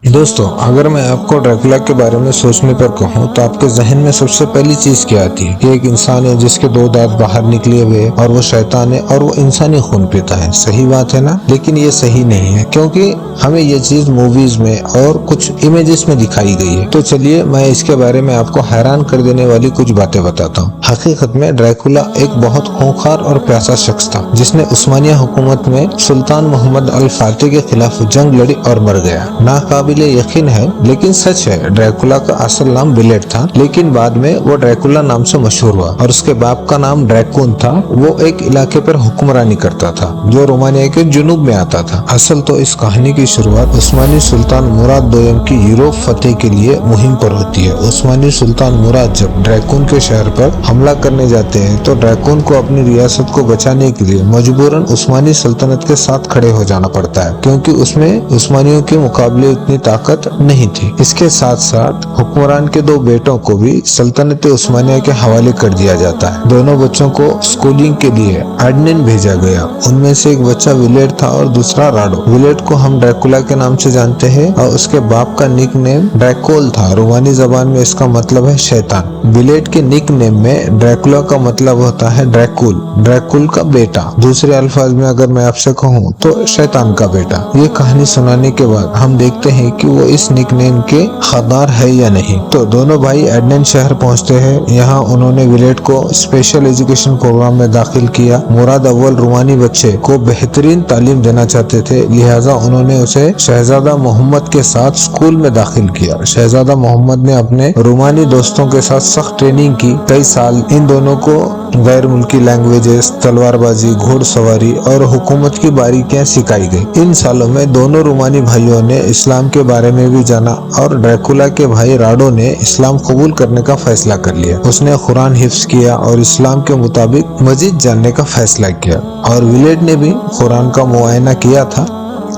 دوستو، اگر میں آپ کو ڈریکولا کے بارے میں سوچنے پر کہوں تو آپ کے ذہن میں سب سے پہلی چیز کیا آتی ہے؟ یہ ایک انسان ہے جس کے 2 دانت باہر نکلے ہوئے، اور وہ شیطان ہے اور وہ انسانی خون پیتا ہے۔ صحیح بات ہے نا؟ لیکن یہ صحیح نہیں ہے، کیونکہ ہمیں یہ چیز موویز میں اور کچھ امیجز میں دکھائی گئی ہے۔ تو چلیے میں اس کے بارے میں آپ کو حیران کر دینے والی کچھ باتیں بتاتا ہوں۔ حقیقت میں ڈریکولا ایک بہت خونخوار اور پیاسا شخص تھا جس نے عثمانیہ حکومت میں سلطان محمد الفاتح کے خلاف جنگ لڑی اور مر گیا۔ ناقابل یقین ہے لیکن سچ ہے، ڈریکولا کا اصل نام بلیڈ تھا، لیکن بعد میں وہ ڈریکولا نام سے مشہور ہوا، اور اس کے باپ کا نام ڈریکون تھا۔ وہ ایک علاقے پر حکمرانی کرتا تھا جو رومانیہ کے جنوب میں آتا تھا۔ اصل تو اس کہانی کی شروعات عثمانی سلطان مراد دوم کی یوروپ فتح کے لیے مہم پر ہوتی ہے۔ عثمانی سلطان مراد جب ڈریکون کے شہر پر حملہ کرنے جاتے ہیں تو ڈریکون کو اپنی ریاست کو بچانے کے لیے مجبوراً عثمانی سلطنت کے ساتھ کھڑے ہو جانا پڑتا ہے، کیونکہ اس میں عثمانیوں کے مقابلے اتنی طاقت نہیں تھی۔ اس کے ساتھ ساتھ حکمران کے 2 بیٹوں کو بھی سلطنت عثمانیہ کے حوالے کر دیا جاتا ہے۔ دونوں بچوں کو اسکولنگ کے لیے ایڈنن بھیجا گیا۔ ان میں سے ایک بچہ ولیڈ تھا اور دوسرا راڈو۔ ولیڈ کو ہم ڈریکولا کے نام سے جانتے ہیں، اور اس کے باپ کا نک نیم ڈریکول تھا۔ رومانی زبان میں اس کا مطلب ہے شیطان۔ ولیڈ کے نک نیم میں ڈریکولا کا مطلب ہوتا ہے ڈریکول، ڈریکول کا بیٹا۔ دوسرے الفاظ میں اگر میں آپ سے کہوں تو شیطان کا بیٹا۔ یہ کہانی سنانے کے بعد ہم دیکھتے ہیں کہ وہ اس نک نیم کے حقدار ہے یا نہیں۔ تو دونوں بھائی ایڈنن شہر پہنچتے ہیں۔ یہاں انہوں نے ولیڈ کو اسپیشل ایجوکیشن پروگرام میں داخل کیا۔ مراد اول رومانی بچے کو بہترین تعلیم دینا چاہتے تھے، لہٰذا انہوں نے اسے شہزادہ محمد کے ساتھ اسکول میں داخل کیا۔ شہزادہ محمد نے اپنے رومانی دوستوں کے ساتھ سخت ٹریننگ کی۔ کئی سال ان دونوں کو غیر ملکی لینگویجز، تلوار بازی، گھوڑ سواری اور حکومت کی باریکیاں سکھائی گئی۔ ان سالوں میں دونوں رومانی بھائیوں نے اسلام کے بارے میں بھی جانا، اور ڈریکولا کے بھائی راڈو نے اسلام قبول کرنے کا فیصلہ کر لیا۔ اس نے قرآن حفظ کیا اور اسلام کے مطابق مزید جاننے کا فیصلہ کیا، اور ولیڈ نے بھی قرآن کا معائنہ کیا تھا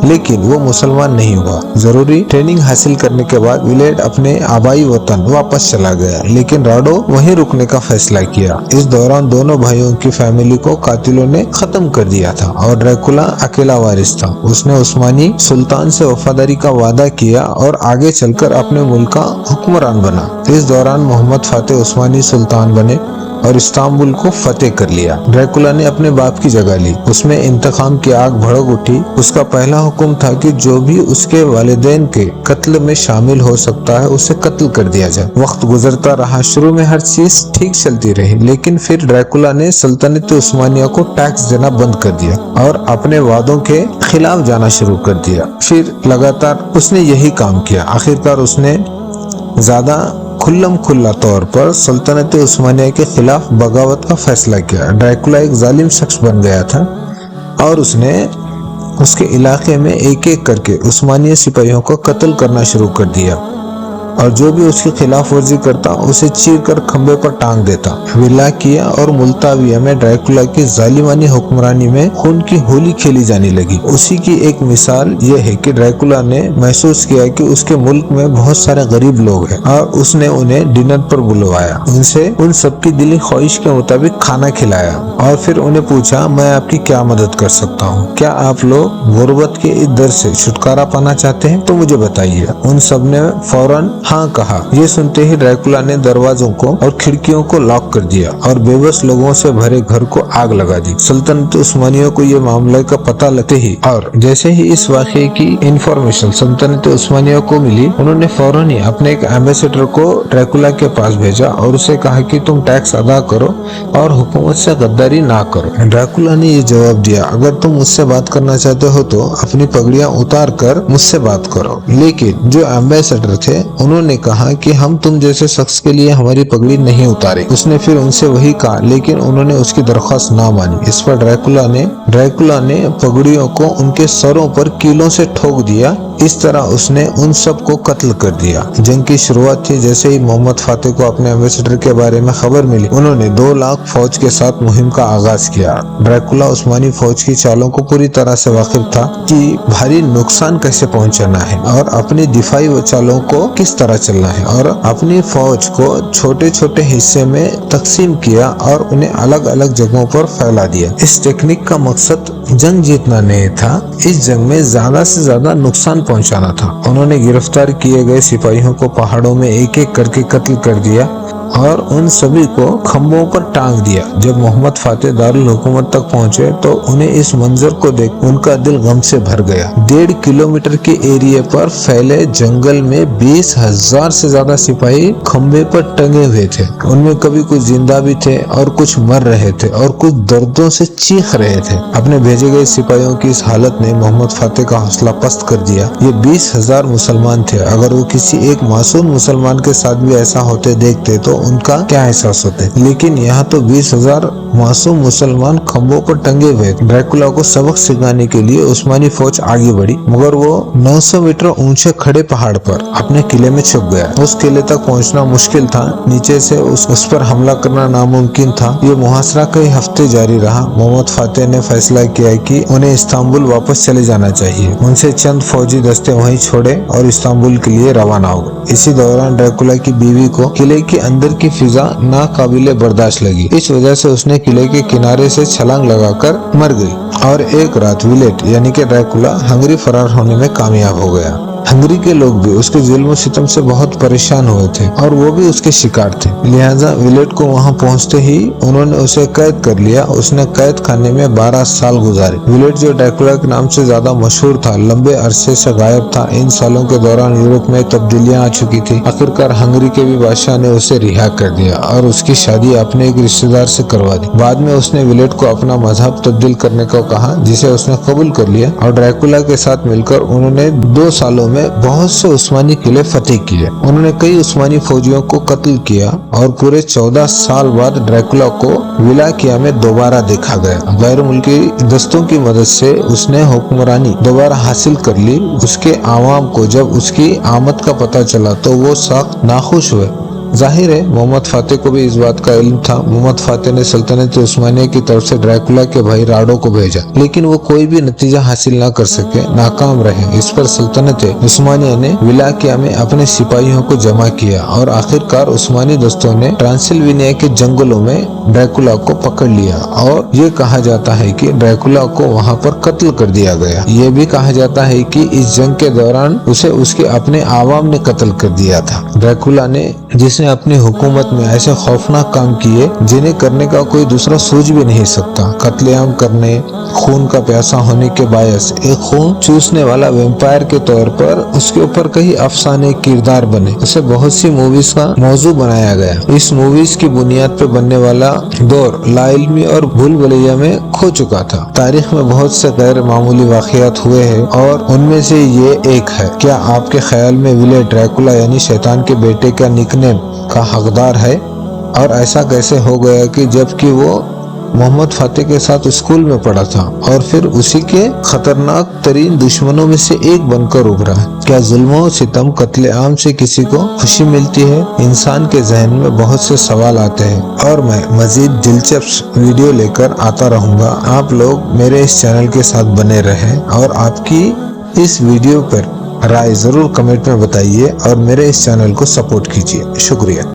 لیکن وہ مسلمان نہیں ہوا۔ ضروری ٹریننگ حاصل کرنے کے بعد ولیڈ اپنے آبائی وطن واپس چلا گیا، لیکن راڈو وہیں رکنے کا فیصلہ کیا۔ اس دوران دونوں بھائیوں کی فیملی کو قاتلوں نے ختم کر دیا تھا، اور ڈریکولا اکیلا وارث تھا۔ اس نے عثمانی سلطان سے وفاداری کا وعدہ کیا اور آگے چل کر اپنے ملک کا حکمران بنا۔ اس دوران محمد فاتح عثمانی سلطان بنے اور استنبول کو فتح کر لیا۔ ڈریکولا نے اپنے باپ کی جگہ لی۔ اس میں انتقام کی آگ بھڑک اٹھی۔ اس کا پہلا حکم تھا کہ جو بھی اس کے والدین کے قتل میں شامل ہو سکتا ہے اسے قتل کر دیا جائے۔ وقت گزرتا رہا، شروع میں ہر چیز ٹھیک چلتی رہی، لیکن پھر ڈریکولا نے سلطنت عثمانیہ کو ٹیکس دینا بند کر دیا اور اپنے وعدوں کے خلاف جانا شروع کر دیا۔ پھر لگاتار اس نے یہی کام کیا۔ آخرکار اس نے زیادہ کھلم کھلا طور پر سلطنت عثمانیہ کے خلاف بغاوت کا فیصلہ کیا۔ ڈریکولا ایک ظالم شخص بن گیا تھا، اور اس نے اس کے علاقے میں ایک ایک کر کے عثمانی سپاہیوں کو قتل کرنا شروع کر دیا، اور جو بھی اس کی خلاف ورزی کرتا اسے چیر کر کھمبے پر ٹانگ دیتا۔ ولاکیہ اور ملتاویہ میں ڈریکولا کی ظالمانہ حکمرانی میں خون کی ہولی کھیلی جانے لگی۔ اسی کی ایک مثال یہ ہے کہ ڈریکولا نے محسوس کیا کہ اس کے ملک میں بہت سارے غریب لوگ ہیں، اور اس نے انہیں ڈنر پر بلوایا، ان سے ان سب کی دلی خواہش کے مطابق کھانا کھلایا، اور پھر انہیں پوچھا، میں آپ کی کیا مدد کر سکتا ہوں؟ کیا آپ لوگ غربت کے اس در سے چھٹکارا پانا چاہتے ہیں تو مجھے بتائیے۔ ان سب نے فوراً ہاں کہا۔ یہ سنتے ہی ڈریکولا نے دروازوں کو اور کھڑکیوں کو لاک کر دیا اور بے بس لوگوں سے بھرے گھر کو آگ لگا دی۔ سلطنت عثمانیہ کو یہ معاملے کا پتہ لگتے ہی، اور جیسے ہی اس واقعے کی انفارمیشن سلطنت عثمانیہ کو ملی، انہوں نے فوراً ہی اپنے ایک ایمبیسڈر کو ڈریکولا کے پاس بھیجا اور اسے کہا کہ تم ٹیکس ادا کرو اور حکومت سے غداری نہ کرو۔ ڈریکولا نے یہ جواب دیا، اگر تم مجھ سے بات کرنا چاہتے ہو تو اپنی پگڑیاں اتار کر مجھ سے بات کرو۔ لیکن جو ایمبیسڈر تھے انہوں نے کہا کہ ہم تم جیسے شخص کے لیے ہماری پگڑی نہیں اتارے۔ اس نے پھر ان سے وہی کہا، لیکن انہوں نے اس کی درخواست نہ مانی۔ اس پر ڈریکولا نے پگڑیوں کو ان کے سروں پر کیلوں سے ٹھوک دیا۔ اس طرح اس نے ان سب کو قتل کر دیا۔ جنگ کی شروعات تھی۔ جیسے ہی محمد فاتح کو اپنے ایمبیسڈر کے بارے میں خبر ملی، انہوں نے 2 لاکھ فوج کے ساتھ مہم کا آغاز کیا۔ ڈریکولا عثمانی فوج کی چالوں کو پوری طرح سے واقف تھا کہ بھاری نقصان کیسے پہنچانا ہے اور اپنی دفاعی چالوں کو کس طرح چلنا ہے، اور اپنی فوج کو چھوٹے چھوٹے حصے میں تقسیم کیا اور انہیں الگ الگ جگہوں پر پھیلا دیا۔ اس ٹیکنیک کا مقصد جنگ جیتنا نہیں تھا، اس جنگ میں زیادہ سے زیادہ نقصان پہنچانا تھا۔ انہوں نے گرفتار کیے گئے سپاہیوں کو پہاڑوں میں ایک ایک کر کے قتل کر دیا اور ان سبھی کو کھمبوں پر ٹانگ دیا۔ جب محمد فاتح دارالحکومت تک پہنچے تو انہیں اس منظر کو دیکھ ان کا دل غم سے بھر گیا۔ 1.5 کلومیٹر کے ایریے پر پھیلے جنگل میں 20,000 سے زیادہ سپاہی کھمبے پر ٹنگے ہوئے تھے۔ ان میں کبھی کچھ زندہ بھی تھے اور کچھ مر رہے تھے اور کچھ دردوں سے چیخ رہے تھے۔ اپنے بھیجے گئے سپاہیوں کی اس حالت نے محمد فاتح کا حوصلہ پست کر دیا۔ یہ 20,000 مسلمان تھے، اگر وہ کسی ایک معصوم مسلمان کے ساتھ بھی ایسا ہوتے دیکھتے تو ان کا کیا احساس ہوتے، لیکن یہاں تو 20,000 معصوم مسلمان کھمبوں پر ٹنگے ہوئے۔ ڈریکولا کو سبق سکھانے کے لیے عثمانی فوج آگے بڑھی، مگر وہ 900 میٹر اونچے کھڑے پہاڑ پر اپنے قلعے میں چھپ گیا۔ اس قلعے تک پہنچنا مشکل تھا، نیچے سے اس پر حملہ کرنا ناممکن تھا۔ یہ محاصرہ کئی ہفتے جاری رہا۔ محمد فاتح نے فیصلہ کیا کہ انہیں استنبول واپس چلے جانا چاہیے۔ ان سے چند فوجی دستے وہیں چھوڑے اور استنبول کے لیے روانہ ہو گئے۔ اسی دوران ڈریکولا کی بیوی کو قلعے کے اندر کی فضا ناقابل برداشت لگی، اس وجہ سے اس نے قلعے کے کنارے سے چھلانگ لگا کر مر گئی، اور ایک رات ولیٹ یعنی کہ ڈریکولا ہنگری فرار ہونے میں کامیاب ہو گیا۔ ہنگری کے لوگ بھی اس کے ظلم و ستم سے بہت پریشان ہوئے تھے اور وہ بھی اس کے شکار تھے، لہٰذا ولیٹ کو وہاں پہنچتے ہی انہوں نے اسے قید کر لیا۔ اس نے قید خانے میں 12 سال گزارے۔ ولیٹ جو ڈریکولا کے نام سے زیادہ مشہور تھا، لمبے عرصے سے غائب تھا۔ ان سالوں کے دوران یورپ میں تبدیلیاں آ چکی تھی۔ آخرکار ہنگری کے بھی بادشاہ نے اسے رہا کر دیا اور اس کی شادی اپنے ایک رشتہ دار سے کروا دی۔ بعد میں اس نے ولیٹ کو اپنا مذہب تبدیل کرنے کو کہا، جسے اس نے قبول کر لیا، اور ڈریکولا کے ساتھ مل کر انہوں نے 2 سالوں میں بہت سے عثمانی قلعے فتح کیے۔ انہوں نے کئی عثمانی فوجیوں کو قتل کیا اور پورے 14 سال بعد ڈریکولا کو ولاکیا میں دوبارہ دیکھا گیا۔ غیر ملکی دستوں کی مدد سے اس نے حکمرانی دوبارہ حاصل کر لی۔ اس کے عوام کو جب اس کی آمد کا پتہ چلا تو وہ سخت ناخوش ہوئے۔ ظاہر ہے محمد فاتح کو بھی اس بات کا علم تھا۔ محمد فاتح نے سلطنت عثمانیہ کی طرف سے ڈریکولا کے بھائی راڈو کو بھیجا، لیکن وہ کوئی بھی نتیجہ حاصل نہ کر سکے، ناکام رہے۔ اس پر سلطنت عثمانیہ نے ولاکیا میں اپنے سپاہیوں کو جمع کیا اور آخرکار عثمانی دستوں نے ٹرانسلوینیا کے جنگلوں میں ڈریکولا کو پکڑ لیا، اور یہ کہا جاتا ہے کہ ڈریکولا کو وہاں پر قتل کر دیا گیا۔ یہ بھی کہا جاتا ہے کہ اس جنگ کے دوران اسے اس کے اپنے عوام نے قتل کر دیا تھا۔ ڈریکولا نے جس نے اپنی حکومت میں ایسے خوفناک کام کیے جنہیں کرنے کا کوئی دوسرا سوچ بھی نہیں سکتا، قتل عام کرنے، خون کا پیاسا ہونے کے باعث ایک خون چوسنے والا ویمپائر کے طور پر اس کے اوپر کئی افسانے کردار بنے، اسے بہت سی موویز کا موضوع بنایا گیا۔ اس موویز کی بنیاد پہ بننے والا دور لا علمی اور بھول بھلیا میں کھو چکا تھا۔ تاریخ میں بہت سے غیر معمولی واقعات ہوئے ہیں اور ان میں سے یہ ایک ہے۔ کیا آپ کے خیال میں ولیٹ ڈریکولا یعنی شیطان کے بیٹے کا نک نیم کا حقدار ہے؟ اور ایسا کیسے ہو گیا کہ جبکہ وہ محمد فاتح کے ساتھ اسکول میں پڑھا تھا اور پھر اسی کے خطرناک ترین دشمنوں میں سے ایک بن کر ابھرا؟ کیا ظلم و ستم، قتل عام سے کسی کو خوشی ملتی ہے؟ انسان کے ذہن میں بہت سے سوال آتے ہیں اور میں مزید دلچسپ ویڈیو لے کر آتا رہوں گا۔ آپ لوگ میرے اس چینل کے ساتھ بنے رہیں اور آپ کی اس ویڈیو پر رائے ضرور کمنٹ میں بتائیے اور میرے اس چینل کو سپورٹ کیجیے۔ شکریہ۔